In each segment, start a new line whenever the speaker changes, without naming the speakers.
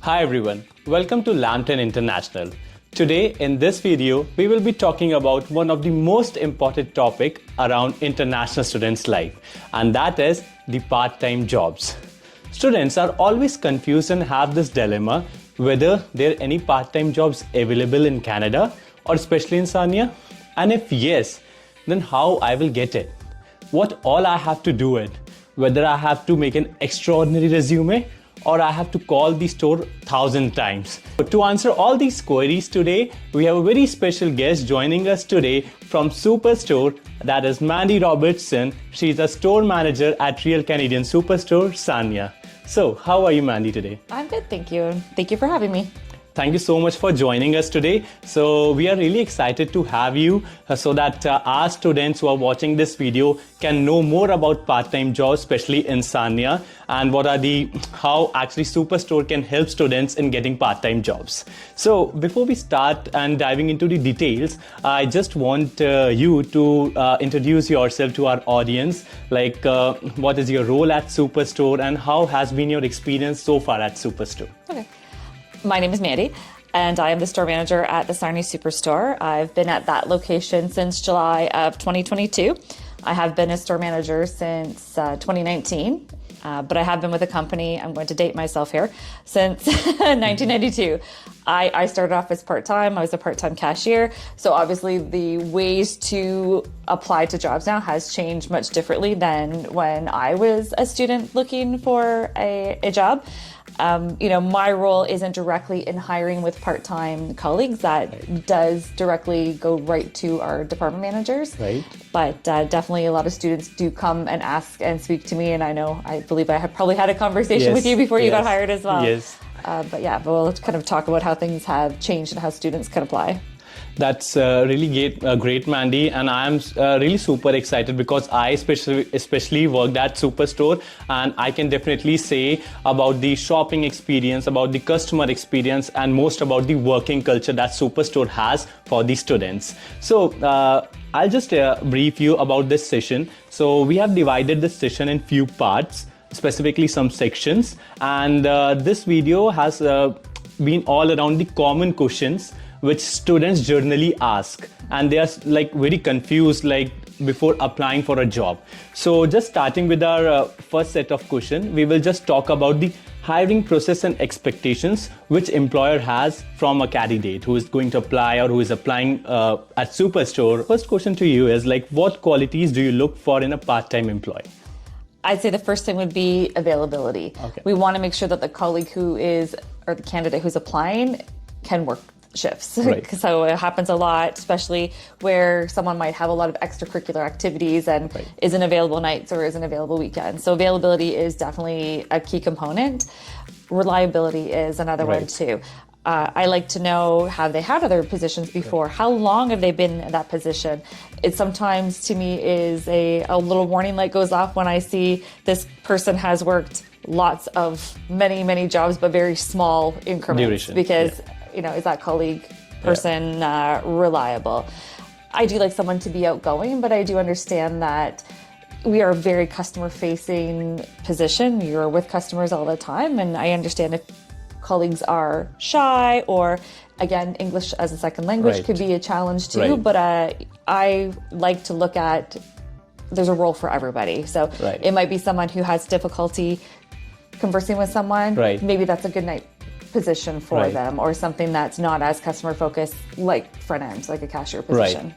Hi everyone, welcome to Lambton International. Today in this video, we will be talking about one of the most important topic around international students' life, and that is the part-time jobs. Students are always confused and have this dilemma whether there are any part-time jobs available in Canada or especially in Sarnia, and if yes, then how I will get it, what all I have to do it, whether I have to make an extraordinary resume or I have to call the store 1,000 times. To answer all these queries today, we have a very special guest joining us today from Superstore, that is Mandy Robertson. She's a store manager at Real Canadian Superstore, Sarnia. So, how are you, Mandy, today?
I'm good, thank you. Thank you for having me.
Thank you so much for joining us today. So we are really excited to have you so that our students who are watching this video can know more about part-time jobs, especially in Sarnia, and how actually Superstore can help students in getting part-time jobs. So before we start and diving into the details, I just want you to introduce yourself to our audience, like what is your role at Superstore and how has been your experience so far at Superstore?
Okay. My name is Mandy, and I am the store manager at the Sarnia Superstore. I've been at that location since July of 2022. I have been a store manager since 2019, but I have been with the company, I'm going to date myself here, since 1992. I started off as part-time. I was a part-time cashier. So obviously the ways to apply to jobs now has changed much differently than when I was a student looking for a job. My role isn't directly in hiring with part-time colleagues. That does directly go right to our department managers.
Right.
But definitely a lot of students do come and ask and speak to me. And I believe I have probably had a conversation with you before you got hired as well.
Yes.
But we'll kind of talk about how things have changed and how students can apply.
That's really great, Mandy, and I'm really super excited because I especially worked at Superstore, and I can definitely say about the shopping experience, about the customer experience, and most about the working culture that Superstore has for the students. So I'll just brief you about this session. So we have divided this session in few parts, specifically some sections, and this video has been all around the common questions which students generally ask, and they are like very confused before applying for a job. So just starting with our first set of questions, we will just talk about the hiring process and expectations which employer has from a candidate who is going to apply or who is applying at Superstore. First question to you is what qualities do you look for in a part-time employee?
I'd say the first thing would be availability.
Okay.
We want to make sure that the colleague or the candidate who's applying can work shifts.
Right.
So it happens a lot, especially where someone might have a lot of extracurricular activities and isn't available nights or isn't available weekends. So availability is definitely a key component. Reliability is another one too. I like to know, have they had other positions before? How long have they been in that position? It sometimes to me is a little warning light goes off when I see this person has worked lots of many jobs, but very small increments.
Duration.
Because is that colleague person reliable? I do like someone to be outgoing, but I do understand that we are a very customer-facing position. You're with customers all the time, and I understand if colleagues are shy or, again, English as a second language could be a challenge too. But I like to look at there's a role for everybody. So it might be someone who has difficulty conversing with someone. Maybe that's a good night position for them, or something that's not as customer focused, like front end, like a cashier position.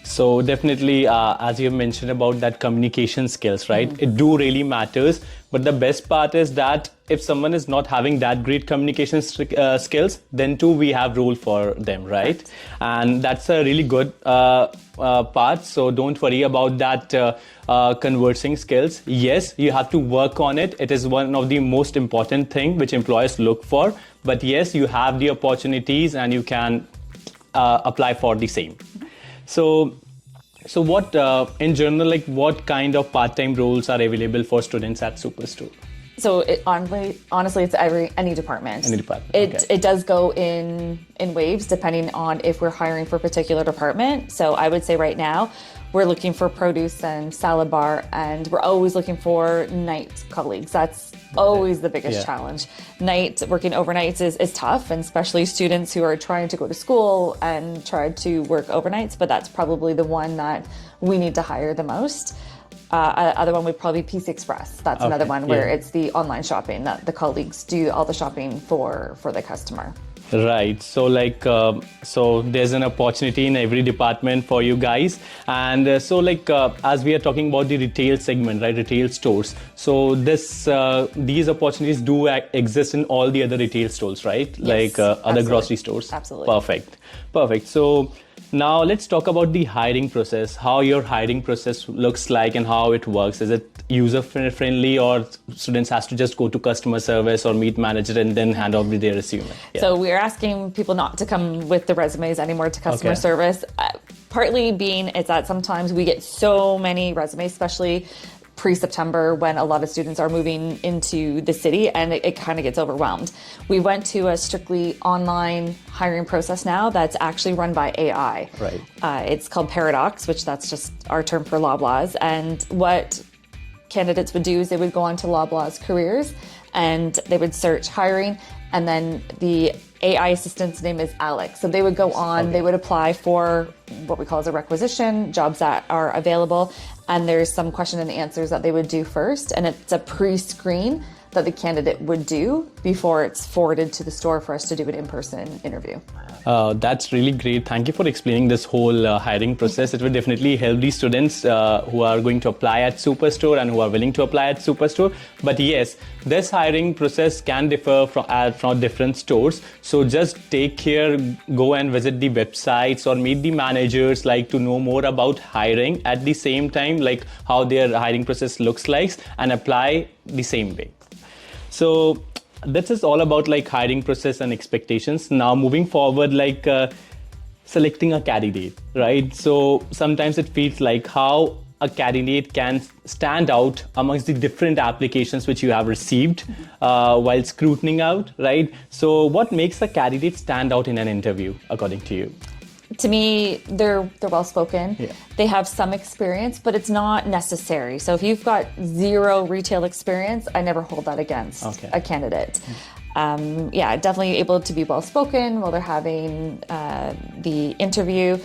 So definitely, as you mentioned about that communication skills, it do really matters. But the best part is that if someone is not having that great communication skills, then too we have role for them, right? And that's a really good part. So don't worry about that conversing skills. Yes, you have to work on it. It is one of the most important thing which employers look for. But yes, you have the opportunities and you can apply for the same. So what, in general, what kind of part-time roles are available for students at Superstore?
So honestly, it's any department.
Any department.
It does go in waves depending on if we're hiring for a particular department. So I would say right now we're looking for produce and salad bar, and we're always looking for night colleagues. That's always the biggest challenge. Working overnights is tough, and especially students who are trying to go to school and try to work overnights, but that's probably the one that we need to hire the most. Other one would probably be PC Express. That's another one where it's the online shopping that the colleagues do all the shopping for the customer.
Right. So so there's an opportunity in every department for you guys. And as we are talking about the retail segment, right, retail stores. So these opportunities do exist in all the other retail stores, right?
Yes,
other grocery stores.
Absolutely.
Perfect. So now let's talk about the hiring process, how your hiring process looks like and how it works. Is it user friendly, or students has to just go to customer service or meet manager and then hand over their resume?
So we're asking people not to come with the resumes anymore to customer service. Partly being is that sometimes we get so many resumes, especially pre-September, when a lot of students are moving into the city, and it kind of gets overwhelmed. We went to a strictly online hiring process now that's actually run by AI.
Right.
It's called Paradox, which that's just our term for Loblaws. And what candidates would do is they would go on to Loblaws careers and they would search hiring, and then the AI assistant's name is Alex. So they would go on, they would apply for what we call as a requisition, jobs that are available, and there's some question and answers that they would do first, and it's a pre-screen that the candidate would do before it's forwarded to the store for us to do an in-person interview.
That's really great. Thank you for explaining this whole hiring process. It will definitely help the students who are going to apply at Superstore and who are willing to apply at Superstore. But yes, this hiring process can differ from different stores. So just take care, go and visit the websites or meet the managers, to know more about hiring at the same time, how their hiring process looks like, and apply the same way. So this is all about hiring process and expectations. Now moving forward, selecting a candidate, right? So sometimes it feels like how a candidate can stand out amongst the different applications which you have received while scrutinizing out, right? So what makes a candidate stand out in an interview, according to you?
To me, they're well spoken.
Yeah.
They have some experience, but it's not necessary. So if you've got zero retail experience, I never hold that against a candidate. Definitely able to be well spoken while they're having the interview.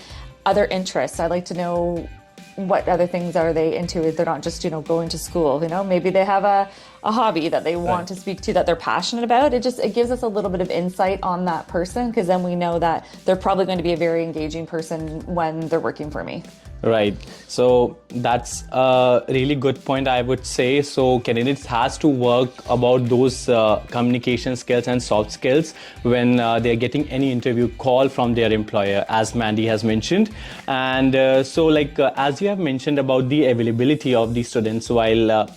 Other interests, I'd like to know what other things are they into. If they're not just going to school, maybe they have a hobby that they want to speak to, that they're passionate about. It gives us a little bit of insight on that person, because then we know that they're probably going to be a very engaging person when they're working for me.
Right. So that's a really good point, I would say. So candidates has to work about those communication skills and soft skills when they're getting any interview call from their employer, as Mandy has mentioned. And as you have mentioned about the availability of the students while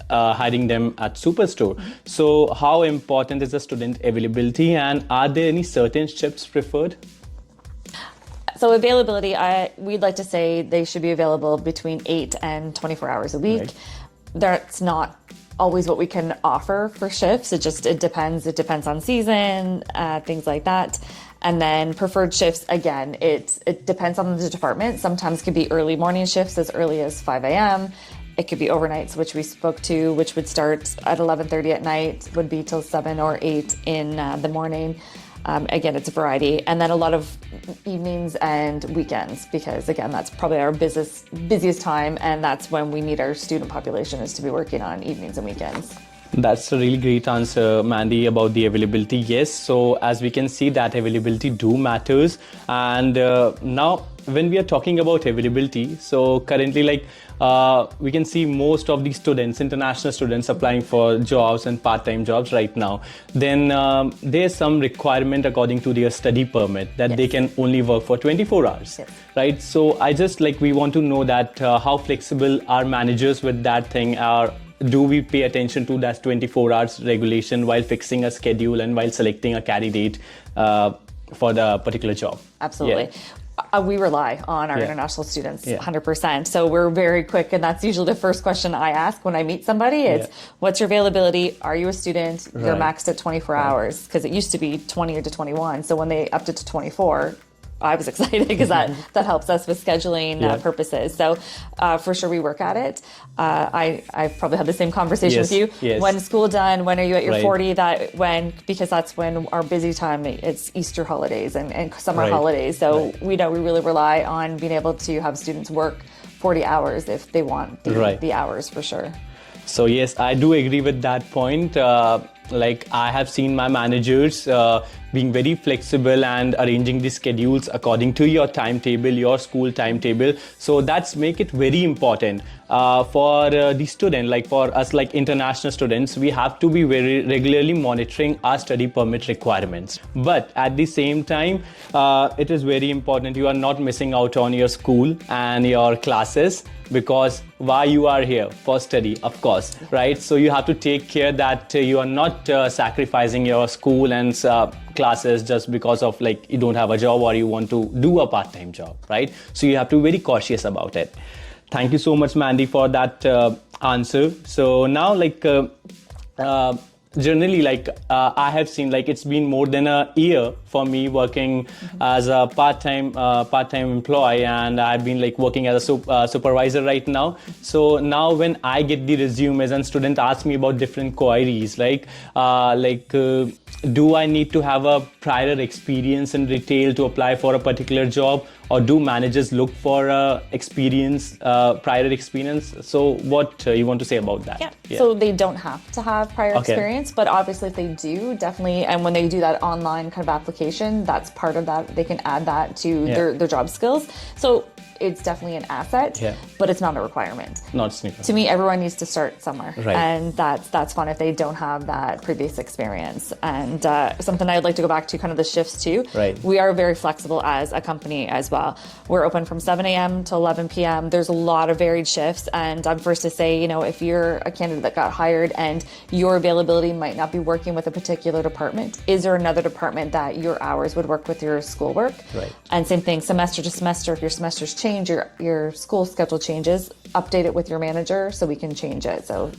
hiring them at Superstore. So how important is the student availability, and are there any certain shifts preferred?
So availability, we'd like to say they should be available between 8 and 24 hours a week.
Right.
That's not always what we can offer for shifts. It depends. It depends on season, things like that. And then preferred shifts, again, it depends on the department. Sometimes it could be early morning shifts as early as 5 a.m. It could be overnights, which we spoke to, which would start at 11:30 at night, would be till 7 or 8 in the morning. Again, it's a variety. And then a lot of evenings and weekends, because again, that's probably our busiest time, and that's when we need our student population is to be working on evenings and weekends.
That's a really great answer, Mandy, about the availability. Yes, so as we can see that availability do matters. And now when we are talking about availability, so currently we can see most of the students, international students, applying for jobs and part-time jobs right now. Then there's some requirement according to their study permit that they can only work for 24 hours, right? So I just we want to know that how flexible are managers with that thing? Do we pay attention to that 24 hours regulation while fixing a schedule and while selecting a candidate for the particular job?
Absolutely. Yeah. We rely on our international students 100%. So we're very quick, and that's usually the first question I ask when I meet somebody. It's what's your availability? Are you a student? You're maxed at 24 hours, because it used to be 20 to 21. So when they upped it to 24, I was excited because that helps us with scheduling purposes. So for sure we work at it. I probably had the same conversation with you.
Yes.
When school done, when are you at your
Right.
40? Because that's when our busy time, it's Easter holidays and summer
Right.
holidays. So
Right.
we really rely on being able to have students work 40 hours if they want the hours for sure.
So yes, I do agree with that point. Like I have seen my managers being very flexible and arranging the schedules according to your timetable, your school timetable. So that's make it very important for the student, like for us, like international students, we have to be very regularly monitoring our study permit requirements. But at the same time, it is very important you are not missing out on your school and your classes, because why you are here for study, of course, right? So you have to take care that you are not sacrificing your school and classes just because of like you don't have a job or you want to do a part-time job, right? So you have to be very cautious about it. Thank you so much, Mandy, for that answer. So now like generally, like I have seen, like it's been more than a year for me working as a part-time employee, and I've been like working as a supervisor right now. So now when I get the resumes and student ask me about different queries, do I need to have a prior experience in retail to apply for a particular job, or do managers look for prior experience? So what you want to say about that?
Yeah. So they don't have to have prior experience, but obviously if they do, definitely, and when they do that online kind of application, that's part of that. They can add that to their job skills. So it's definitely an asset, but it's not a requirement.
Not sneaker.
To me, everyone needs to start somewhere,
Right.
and that's fun if they don't have that previous experience. And something I'd like to go back to, kind of the shifts too.
Right.
We are very flexible as a company as well. We're open from 7 a.m. to 11 p.m. There's a lot of varied shifts, and I'm first to say, if you're a candidate that got hired and your availability might not be working with a particular department, is there another department that your hours would work with your schoolwork?
Right.
And same thing, semester to semester, if your semesters change, your school schedule changes, update it with your manager so we can change it. So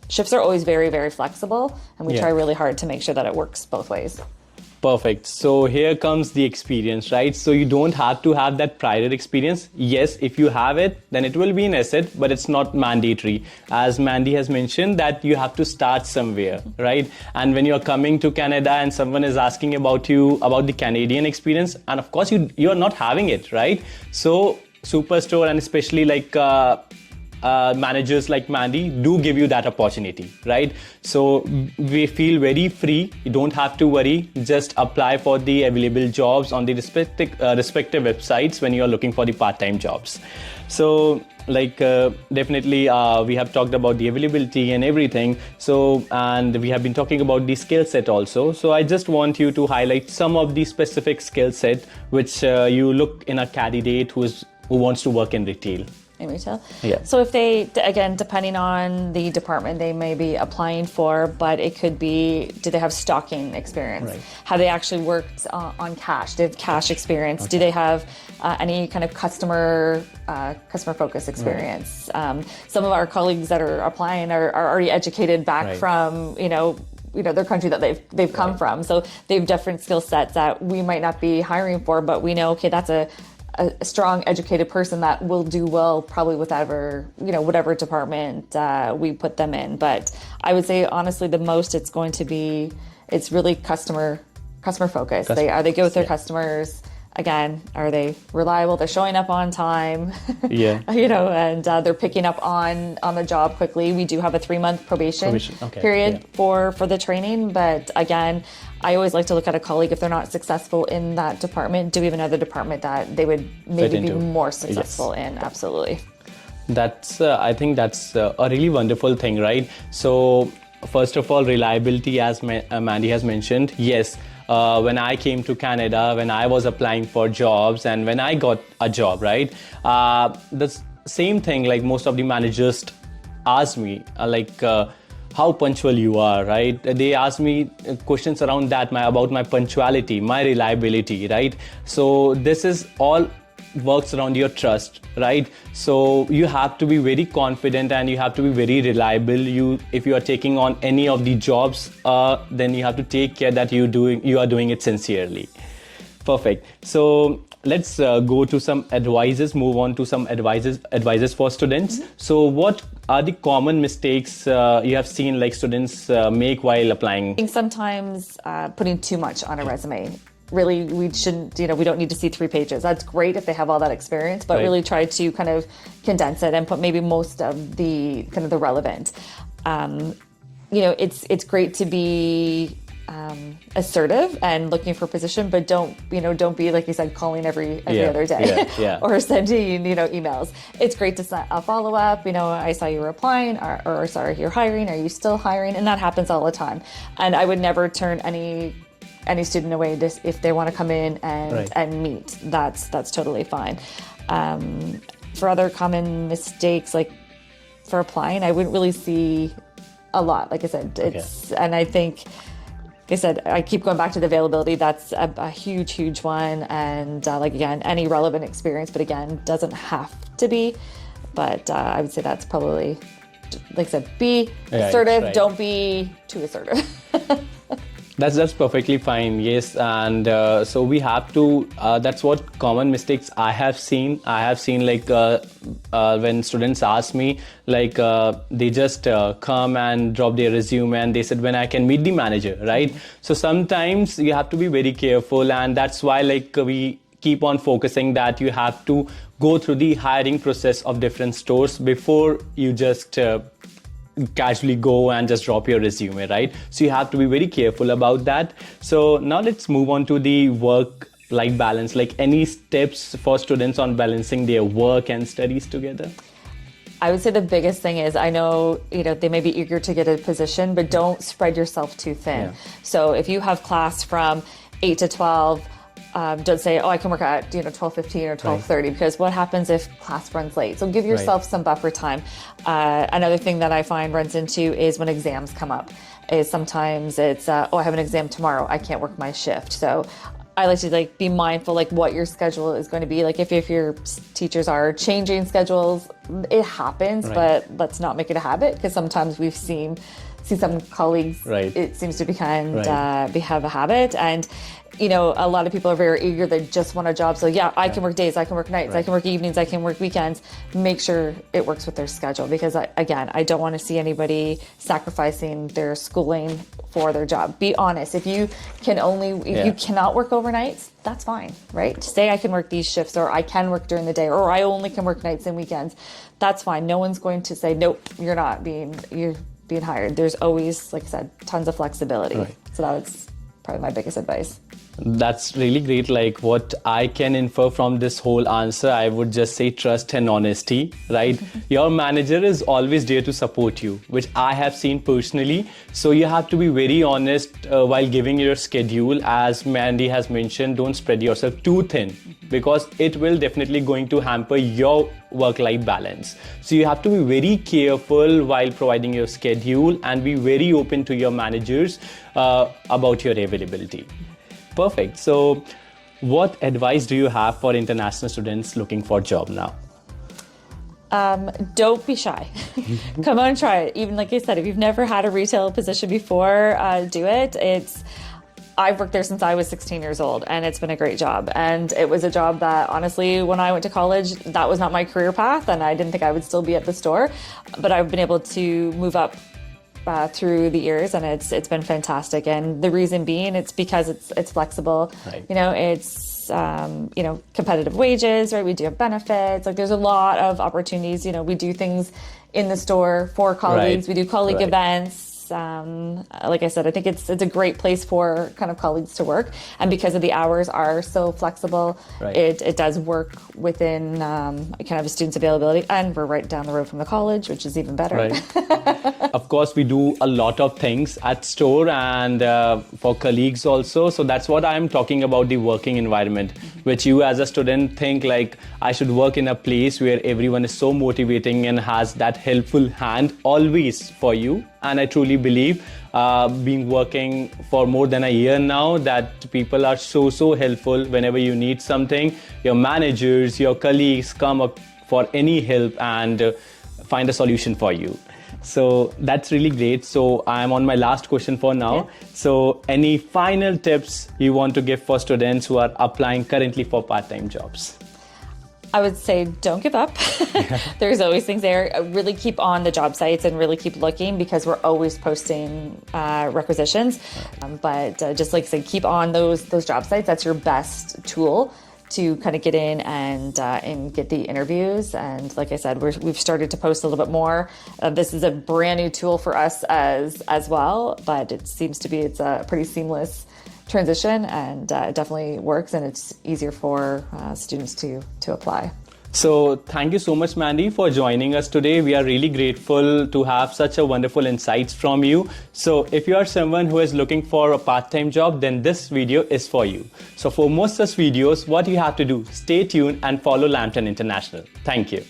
shifts are always very, very flexible, and we try really hard to make sure that it works both ways.
Perfect. So here comes the experience, right? So you don't have to have that prior experience. Yes, if you have it, then it will be an asset, but it's not mandatory. As Mandy has mentioned, that you have to start somewhere, right? And when you're coming to Canada and someone is asking about you, about the Canadian experience, and of course you're not having it, right? So Superstore, and especially like managers like Mandy, do give you that opportunity, right? So we feel very free. You don't have to worry. Just apply for the available jobs on the respective websites when you're looking for the part-time jobs. So definitely we have talked about the availability and everything. So, and we have been talking about the skill set also. So I just want you to highlight some of the specific skill set which you look in a candidate who wants to work in retail.
In retail?
Yeah.
So if they, again, depending on the department they may be applying for, but it could be, do they have stocking experience? Right. Have they actually worked on cash? Do they have cash experience? Okay. Do they have any kind of customer focus experience? Right. Some of our colleagues that are applying are already educated back from, their country that they've come from. So they have different skill sets that we might not be hiring for, but we know, okay, that's a strong, educated person that will do well probably whatever department we put them in. But I would say honestly, the most it's going to be, it's really customer focused. Are they good with their customers? Again, are they reliable? They're showing up on time. Yeah. And they're picking up on the job quickly. We do have a 3-month probation period for the training. But again, I always like to look at a colleague. If they're not successful in that department, do we have another department that they would maybe be more successful in? Absolutely.
That's I think that's a really wonderful thing, right? So first of all, reliability, as Mandy has mentioned. Yes. When I came to Canada, when I was applying for jobs and when I got a job, right? The same thing, like most of the managers ask me, how punctual you are, right? They ask me questions around that, about my punctuality, my reliability, right? So this is all works around your trust, right? So you have to be very confident and you have to be very reliable. If you are taking on any of the jobs, then you have to take care that you are doing it sincerely. Perfect. So let's go to some advices, move on to some advices for students. So what are the common mistakes you have seen like students make while applying?
I think sometimes putting too much on a resume. Really, we shouldn't, we don't need to see 3 pages. That's great if they have all that experience, but really try to kind of condense it and put maybe most of the kind of the relevant. It's great to be assertive and looking for position, but don't be, like you said, calling every other day or sending, emails. It's great to set a follow up. I saw you were applying or sorry, you're hiring. Are you still hiring? And that happens all the time. And I would never turn any student away if they want to come in and meet. That's totally fine. For other common mistakes, like for applying, I wouldn't really see a lot. Like I said, and I think, like I said, I keep going back to the availability. That's a huge one. And again, any relevant experience, but again, doesn't have to be. But I would say that's probably, like I said, be assertive. Don't be too assertive.
That's perfectly fine. Yes, and so we have to. That's what common mistakes I have seen. I have seen like when students ask me, like they just come and drop their resume and they said when I can meet the manager, right? So sometimes you have to be very careful, and that's why like we keep on focusing that you have to go through the hiring process of different stores before you just casually go and just drop your resume, right? So you have to be very careful about that. So now let's move on to the work-life balance. Like any tips for students on balancing their work and studies together?
I would say the biggest thing is, I know, they may be eager to get a position, but don't spread yourself too thin. So if you have class from 8 to 12, don't say, I can work at 12:15 or 12:30, because what happens if class runs late? So give yourself some buffer time. Another thing that I find runs into is when exams come up, is sometimes it's, I have an exam tomorrow, I can't work my shift. So I like to be mindful what your schedule is going to be. Like if your teachers are changing schedules, it happens, but let's not make it a habit, because sometimes we've see some colleagues, it seems to be have a habit. And a lot of people are very eager, they just want a job. So I can work days, I can work nights, I can work evenings, I can work weekends. Make sure it works with their schedule, because I don't want to see anybody sacrificing their schooling for their job. Be honest. If you cannot work overnights, that's fine, right? Say I can work these shifts, or I can work during the day, or I only can work nights and weekends. That's fine. No one's going to say, nope, you're being hired. There's always, like I said, tons of flexibility. So that's probably my biggest advice.
That's really great. Like what I can infer from this whole answer, I would just say trust and honesty, right? Your manager is always there to support you, which I have seen personally. So you have to be very honest while giving your schedule. As Mandy has mentioned, don't spread yourself too thin, because it will definitely going to hamper your work-life balance. So you have to be very careful while providing your schedule, and be very open to your managers about your availability. Perfect. So what advice do you have for international students looking for a job now?
Don't be shy. Come on, try it. Even like I said, if you've never had a retail position before, do it. I've worked there since I was 16 years old, and it's been a great job. And it was a job that, honestly, when I went to college, that was not my career path, and I didn't think I would still be at the store. But I've been able to move up through the years, and it's been fantastic. And the reason being, it's because it's flexible. It's competitive wages, right? We do have benefits. There's a lot of opportunities. We do things in the store for colleagues. We do colleague events. Like I said, I think it's a great place for kind of colleagues to work, and because of the hours are so flexible, it does work within kind of a student's availability, and we're right down the road from the college, which is even better.
Of course, we do a lot of things at store and for colleagues also. So that's what I'm talking about, the working environment, which you as a student think like I should work in a place where everyone is so motivating and has that helpful hand always for you. And I truly believe, being working for more than a year now, that people are so helpful whenever you need something. Your managers, your colleagues come up for any help and find a solution for you. So that's really great. So I'm on my last question for now.
Yeah.
So any final tips you want to give for students who are applying currently for part-time jobs?
I would say don't give up. There's always things there. Really keep on the job sites and really keep looking because we're always posting requisitions. But just like I said, keep on those job sites. That's your best tool to kind of get in and get the interviews. And like I said, we've started to post a little bit more. This is a brand new tool for us as well, but it seems to be it's a pretty seamless transition and it definitely works and it's easier for students to apply.
So thank you so much, Mandy, for joining us today. We are really grateful to have such a wonderful insights from you. So if you are someone who is looking for a part-time job, then this video is for you. So for more such videos, what you have to do, stay tuned and follow Lambton International. Thank you.